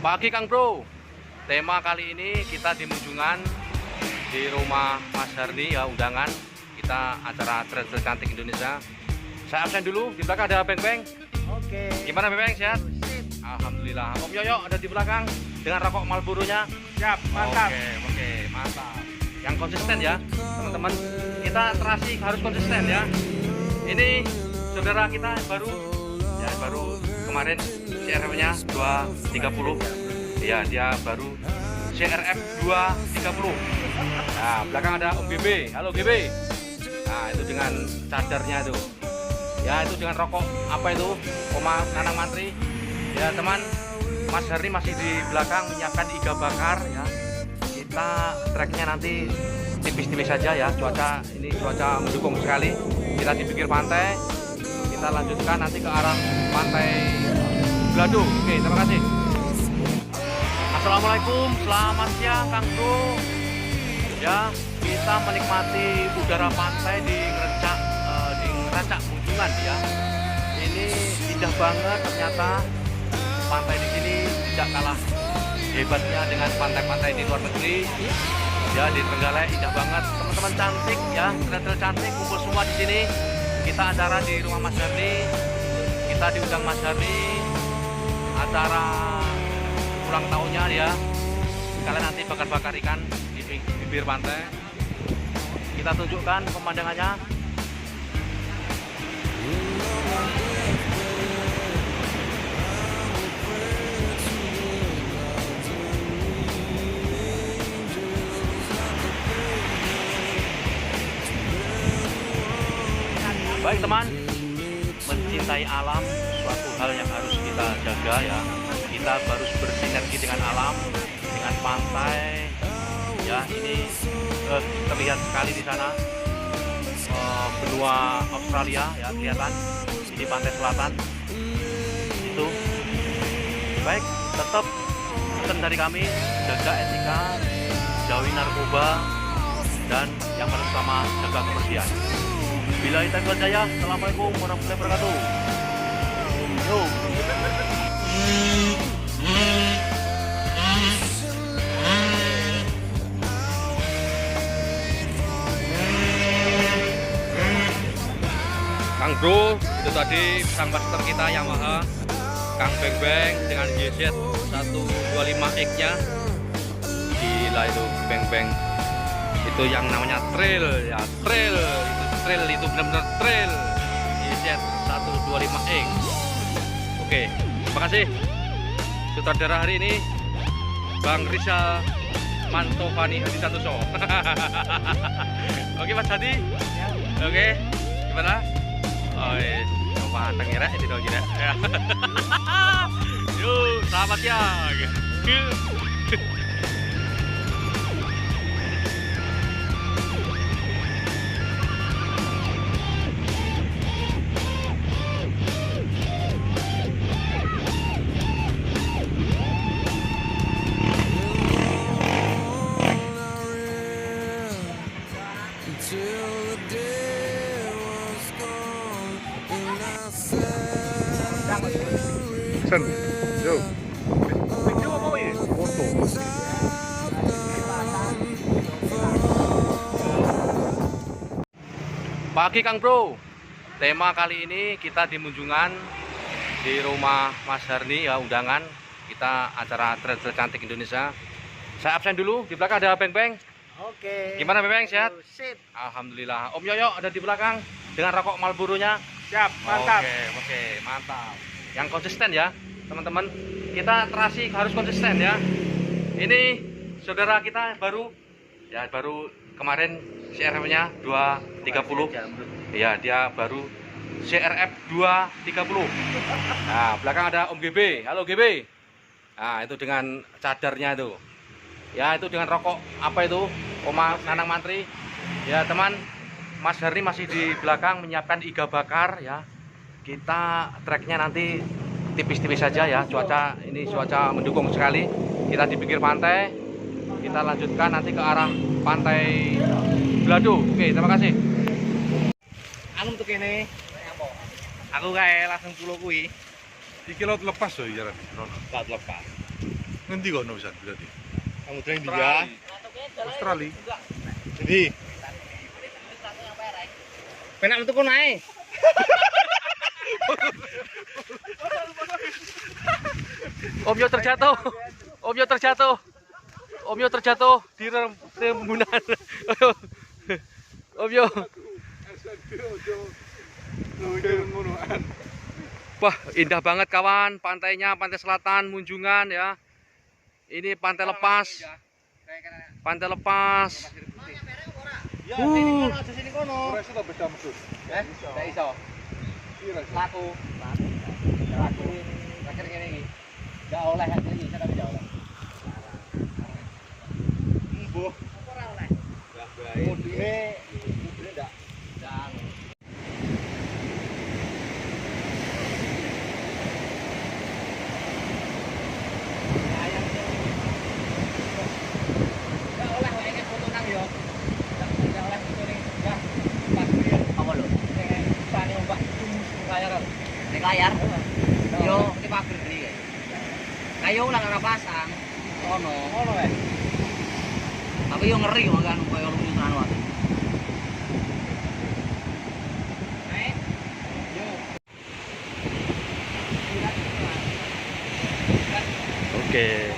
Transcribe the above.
Pagi Kang Bro. Tema kali ini kita di Munjungan di rumah Mas Harni ya, undangan kita acara trail cantik Indonesia. Saya absen dulu, di belakang ada Beng Beng. Oke. Gimana Beng, sehat? Sip. Alhamdulillah. Om Yoyo ada di belakang dengan rokok Marlboro-nya. Siap, mantap. Oke, mantap. Yang konsisten ya, teman-teman. Kita terasi harus konsisten ya. Ini saudara kita baru kemarin CRF-nya 230. Ya, dia baru CRF 230. Nah, belakang ada Om GB. Halo GB. Nah, itu dengan cadarnya tuh. Ya, itu dengan rokok apa itu? Oma Nanang Mantri. Ya, teman, Mas Harni masih di belakang menyiapkan iga bakar ya. Kita treknya nanti tipis-tipis saja ya. Cuaca mendukung sekali. Kita di pinggir pantai. Kita lanjutkan nanti ke arah pantai Glado. Oke, terima kasih. Assalamualaikum, selamat siang Kang Bro. Ya, kita menikmati udara pantai di Ngeracak Munjungan ya. Ini indah banget ternyata. Pantai di sini tidak kalah hebatnya dengan pantai-pantai di luar negeri. Ya, di Trenggalek indah banget. Teman-teman cantik ya, trail cantik kumpul semua di sini. Kita acara di rumah Mas Harni. Kita diundang Mas Harni acara ulang tahunnya ya. Kalian nanti bakar-bakar ikan di bibir pantai. Kita tunjukkan pemandangannya. Baik teman, mencintai alam suatu hal yang harus kita jaga ya. Kita harus bersinergi dengan alam, dengan pantai. Ya, ini terlihat sekali di sana benua Australia ya, kelihatan. Ini pantai selatan. Itu. Baik, tetap pesan dari kami, jaga etika, jauhi narkoba, dan yang paling utama jaga kebersihan. Billahi taufiq wal hidayah. Assalamualaikum warahmatullahi wabarakatuh. Yo. Kang Bro, itu tadi sang master kita Yamaha Kang Beng Beng dengan YZ 125X-nya. Gila itu Beng Beng. Itu yang namanya trail ya, trail itu benar-benar trail YZ 125X. Oke, terima kasih sutradara hari ini Bang Rizal Mantovani Hadi Santoso. Oke Mas Hadi. Oke, gimana? Oh, coba tengira ini dong kira. Yuk, selamat ya. Yo. Foto. Pagi Kang Bro. Tema kali ini kita di Munjungan di rumah Mas Harni ya, undangan kita acara trail cantik Indonesia. Saya absen dulu, di belakang ada Beng Beng. Oke. Gimana Beng, sehat? Sip. Alhamdulillah. Om Yoyo ada di belakang dengan rokok Marlboro-nya. Siap, mantap. Oke, mantap. Yang konsisten ya, teman-teman. Kita terasi harus konsisten ya. Ini saudara kita baru kemarin CRF-nya 230. Ya, dia baru CRF 230. Nah, belakang ada Om GB. Halo GB. Nah, itu dengan cadarnya itu. Ya, itu dengan rokok apa itu? Oma Nanang Mantri. Ya, teman, Mas Harni masih di belakang menyiapkan iga bakar ya. Kita treknya nanti tipis-tipis saja ya. Cuaca mendukung sekali. Kita di pinggir pantai. Kita lanjutkan nanti ke arah pantai Glado. Oke, terima kasih. Anu tuh kene. Aku kayak langsung pulau kui. Iki laut lepas loh ya. Laut lepas. Ngendi kono pisan berarti? Samudra India. Australia. Jadi. Penak metu kono ae. Om Yo terjatuh. Om Yo terjatuh. Om Yo terjatuh di rembunan. Om Yo. Wah, indah banget kawan, pantainya, pantai selatan, Munjungan ya. Ini pantai lepas. Pantai lepas. Ya, sini kono, sini kono. Ora iso ta beda medhus. Ndak iso. Laku. Laku. Akhir ngene iki. Enggak oleh iki, saya tapi enggak oleh. Mbuh. Ora oleh. Lah bae. Mudune ndak. Dan layar yo di pager iki kayu lah ora pasang ono tapi yo ngeri kok kan koyo luwisan wae Oke.